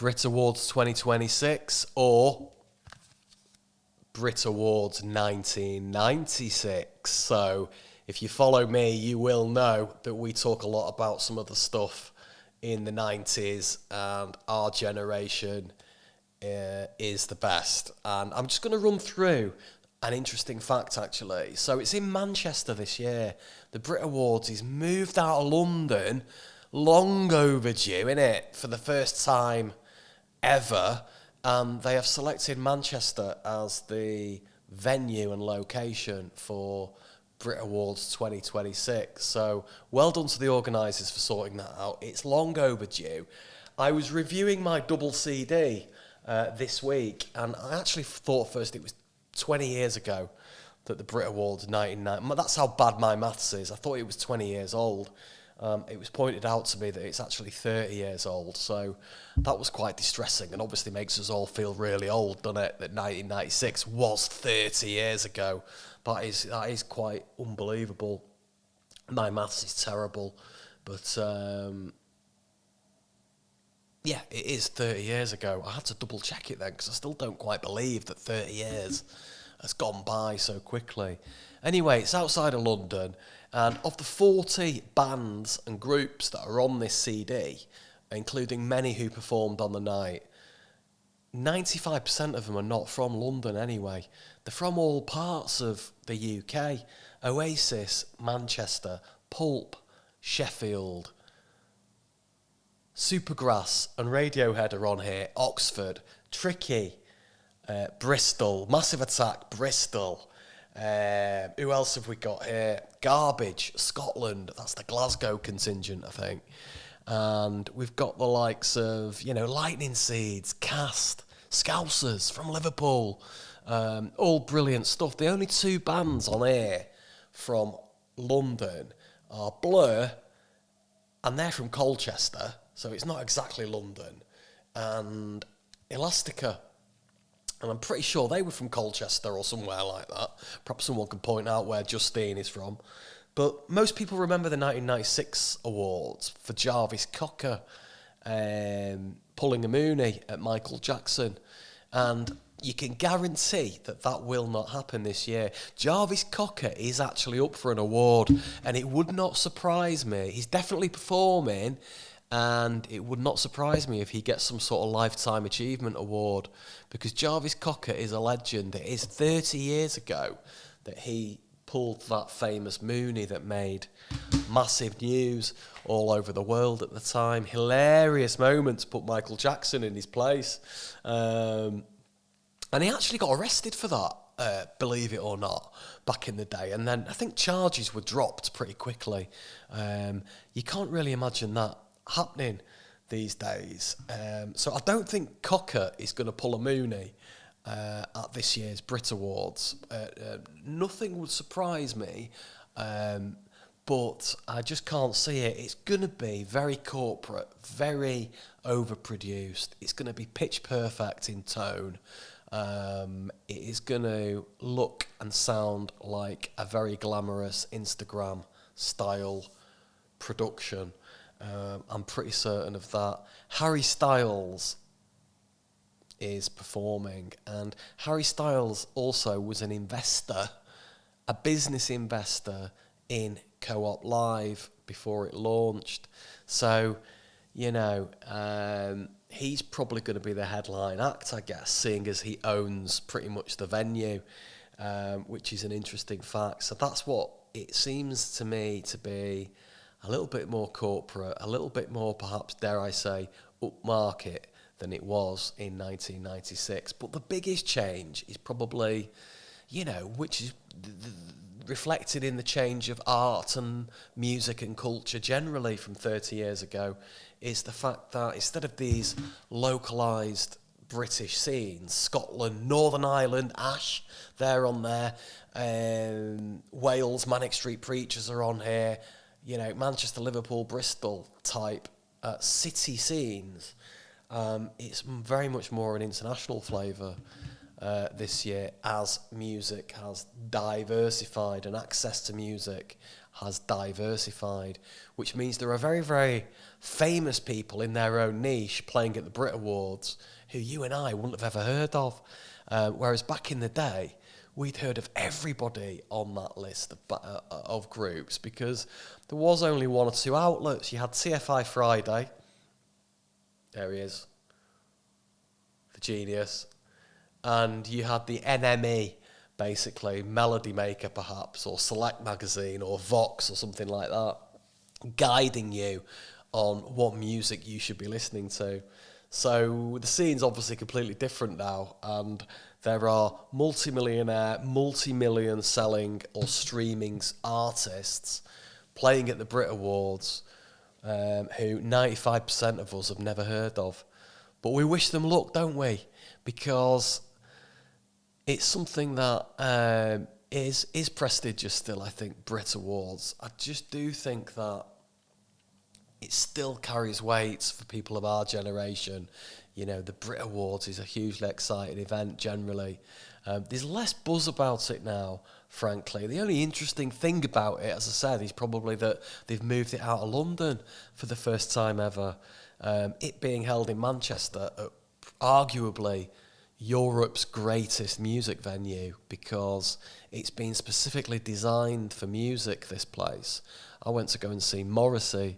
Brit Awards 2026 or Brit Awards 1996. So if you follow me, you will know that we talk a lot about some of the stuff in the 90s, and our generation is the best. And I'm just going to run through an interesting fact, actually. So it's in Manchester this year. The Brit Awards is moved out of London, long overdue, innit, for the first time ever. They have selected Manchester as the venue and location for Brit Awards 2026. So well done to the organisers for sorting that out. It's long overdue. I was reviewing my double CD this week, and I actually thought first it was 20 years ago that the Brit Awards 1990. That's how bad my maths is. I thought it was 20 years old. It was pointed out to me that it's actually 30 years old, so that was quite distressing, and obviously makes us all feel really old, doesn't it, that 1996 was 30 years ago. That is quite unbelievable. My maths is terrible, but yeah, it is 30 years ago. I had to double check it then, because I still don't quite believe that 30 years has gone by so quickly. Anyway, it's outside of London, and of the 40 bands and groups that are on this CD, including many who performed on the night, 95% of them are not from London anyway. They're from all parts of the UK. Oasis, Manchester, Pulp, Sheffield, Supergrass and Radiohead are on here. Oxford, Tricky, Bristol, Massive Attack, Bristol. Who else have we got here? Garbage, Scotland. That's the Glasgow contingent, I think. And we've got the likes of, Lightning Seeds, Cast, Scousers from Liverpool. All brilliant stuff. The only two bands on here from London are Blur, and they're from Colchester, so it's not exactly London, and Elastica. And I'm pretty sure they were from Colchester or somewhere like that. Perhaps someone can point out where Justine is from. But most people remember the 1996 awards for Jarvis Cocker pulling a Mooney at Michael Jackson. And you can guarantee that that will not happen this year. Jarvis Cocker is actually up for an award, and it would not surprise me. He's definitely performing, and it would not surprise me if he gets some sort of Lifetime Achievement Award, because Jarvis Cocker is a legend. It is 30 years ago that he pulled that famous Mooney that made massive news all over the world at the time. Hilarious moment to put Michael Jackson in his place. And he actually got arrested for that, believe it or not, back in the day. And then I think charges were dropped pretty quickly. You can't really imagine that happening these days. So I don't think Cocker is going to pull a Mooney at this year's Brit Awards. Nothing would surprise me, but I just can't see it. It's going to be very corporate, very overproduced. It's going to be pitch perfect in tone. It is going to look and sound like a very glamorous Instagram style production. I'm pretty certain of that. Harry Styles is performing, and Harry Styles also was an investor, a business investor in Co-op Live before it launched. So, he's probably going to be the headline act, I guess, seeing as he owns pretty much the venue, which is an interesting fact. So that's what it seems to me to be, a little bit more corporate, a little bit more, perhaps, dare I say, upmarket than it was in 1996. But the biggest change is probably, which is reflected in the change of art and music and culture generally from 30 years ago, is the fact that instead of these localised British scenes, Scotland, Northern Ireland, Ash, they're on there, Wales, Manic Street Preachers are on here, Manchester, Liverpool, Bristol type city scenes. It's very much more an international flavour this year as music has diversified and access to music has diversified, which means there are very, very famous people in their own niche playing at the Brit Awards who you and I wouldn't have ever heard of. Whereas back in the day, we'd heard of everybody on that list of groups because there was only one or two outlets. You had TFI Friday. There he is. The genius. And you had the NME, basically, Melody Maker perhaps, or Select Magazine, or Vox, or something like that, guiding you on what music you should be listening to. So the scene's obviously completely different now, and there are multi-millionaire, multi-million selling or streaming artists playing at the Brit Awards who 95% of us have never heard of. But we wish them luck, don't we? Because it's something that is prestigious still, I think, Brit Awards. I just do think that it still carries weight for people of our generation. You know, the Brit Awards is a hugely exciting event generally. There's less buzz about it now, frankly. The only interesting thing about it, as I said, is probably that they've moved it out of London for the first time ever. It being held in Manchester, arguably Europe's greatest music venue, because it's been specifically designed for music, this place. I went to go and see Morrissey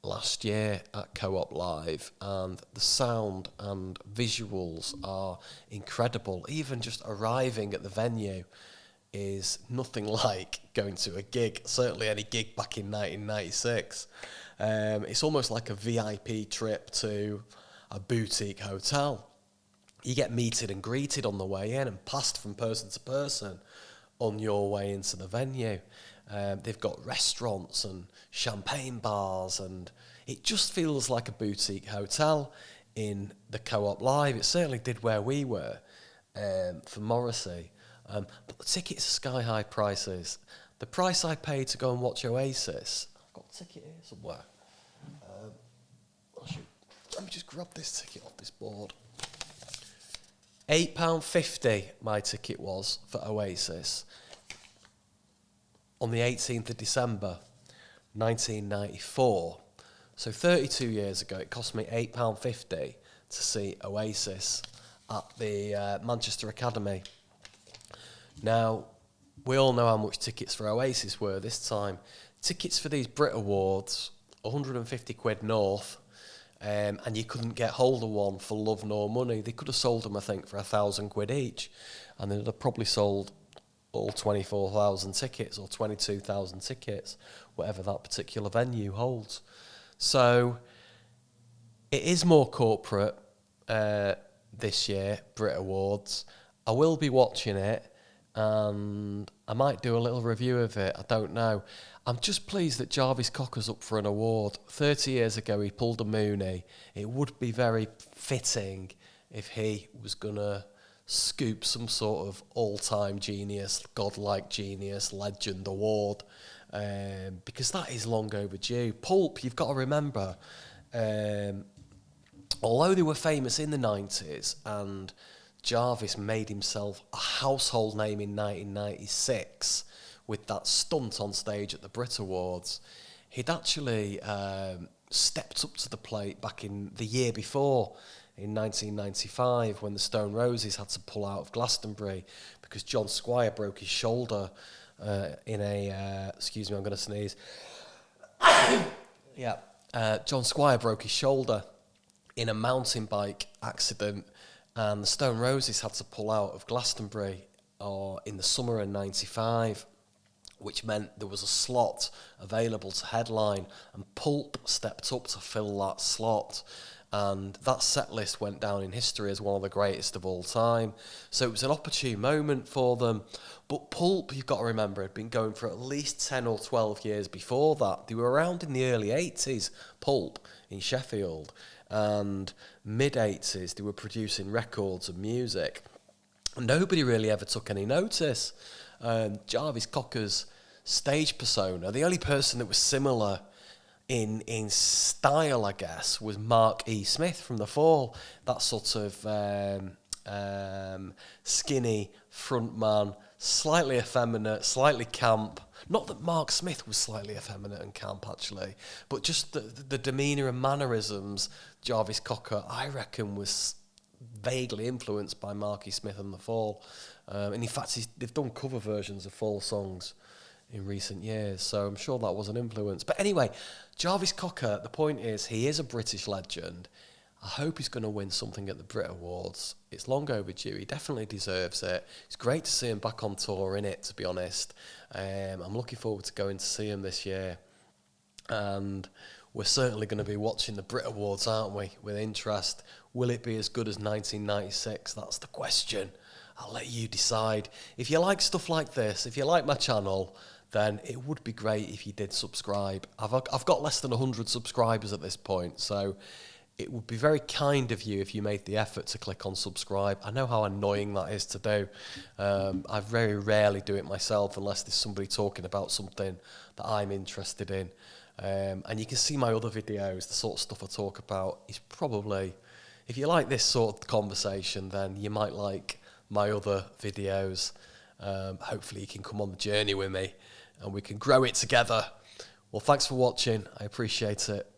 last year at Co-op Live, and the sound and visuals are incredible. Even just arriving at the venue is nothing like going to a gig, certainly any gig back in 1996. It's almost like a VIP trip to a boutique hotel. You get meted and greeted on the way in and passed from person to person on your way into the venue. They've got restaurants and champagne bars, and it just feels like a boutique hotel in the Co-op Live. It certainly did where we were for Morrissey. But the tickets are sky-high prices. The price I paid to go and watch Oasis, I've got a ticket here somewhere. Let me just grab this ticket off this board. £8.50 my ticket was for Oasis on the 18th of December 1994. So 32 years ago, it cost me £8.50 to see Oasis at the Manchester Academy. Now, we all know how much tickets for Oasis were this time. Tickets for these Brit Awards, 150 quid north, and you couldn't get hold of one for love nor money. They could have sold them, I think, for 1,000 quid each, and they'd have probably sold all 24,000 tickets or 22,000 tickets, whatever that particular venue holds. So it is more corporate this year, Brit Awards. I will be watching it, and I might do a little review of it. I don't know. I'm just pleased that Jarvis Cocker's up for an award. 30 years ago, he pulled a Mooney. It would be very fitting if he was going to scoop some sort of all-time genius, godlike genius, legend award, because that is long overdue. Pulp, you've got to remember, although they were famous in the 90s and Jarvis made himself a household name in 1996 with that stunt on stage at the Brit Awards, he'd actually stepped up to the plate back in the year before, in 1995, when the Stone Roses had to pull out of Glastonbury because John Squire broke his shoulder in a... excuse me, I'm going to sneeze. John Squire broke his shoulder in a mountain bike accident, and the Stone Roses had to pull out of Glastonbury in the summer of 95, which meant there was a slot available to headline, and Pulp stepped up to fill that slot. And that set list went down in history as one of the greatest of all time. So it was an opportune moment for them. But Pulp, you've got to remember, had been going for at least 10 or 12 years before that. They were around in the early 80s, Pulp, in Sheffield. And mid-80s, they were producing records and music. And nobody really ever took any notice. Jarvis Cocker's stage persona, the only person that was similar in style, I guess, was Mark E. Smith from The Fall. That sort of skinny frontman, slightly effeminate, slightly camp. Not that Mark Smith was slightly effeminate and camp, actually, but just the demeanour and mannerisms, Jarvis Cocker, I reckon, was vaguely influenced by Marky Smith and The Fall. And in fact, they've done cover versions of Fall songs in recent years, so I'm sure that was an influence. But anyway, Jarvis Cocker, the point is, he is a British legend. I hope he's going to win something at the Brit Awards. It's long overdue. He definitely deserves it. It's great to see him back on tour, innit, to be honest. I'm looking forward to going to see him this year. And we're certainly going to be watching the Brit Awards, aren't we, with interest. Will it be as good as 1996? That's the question. I'll let you decide. If you like stuff like this, if you like my channel, then it would be great if you did subscribe. I've got less than 100 subscribers at this point, so it would be very kind of you if you made the effort to click on subscribe. I know how annoying that is to do. I very rarely do it myself unless there's somebody talking about something that I'm interested in. And you can see my other videos, the sort of stuff I talk about is probably, if you like this sort of conversation, then you might like my other videos. Hopefully you can come on the journey with me and we can grow it together. Well, thanks for watching. I appreciate it.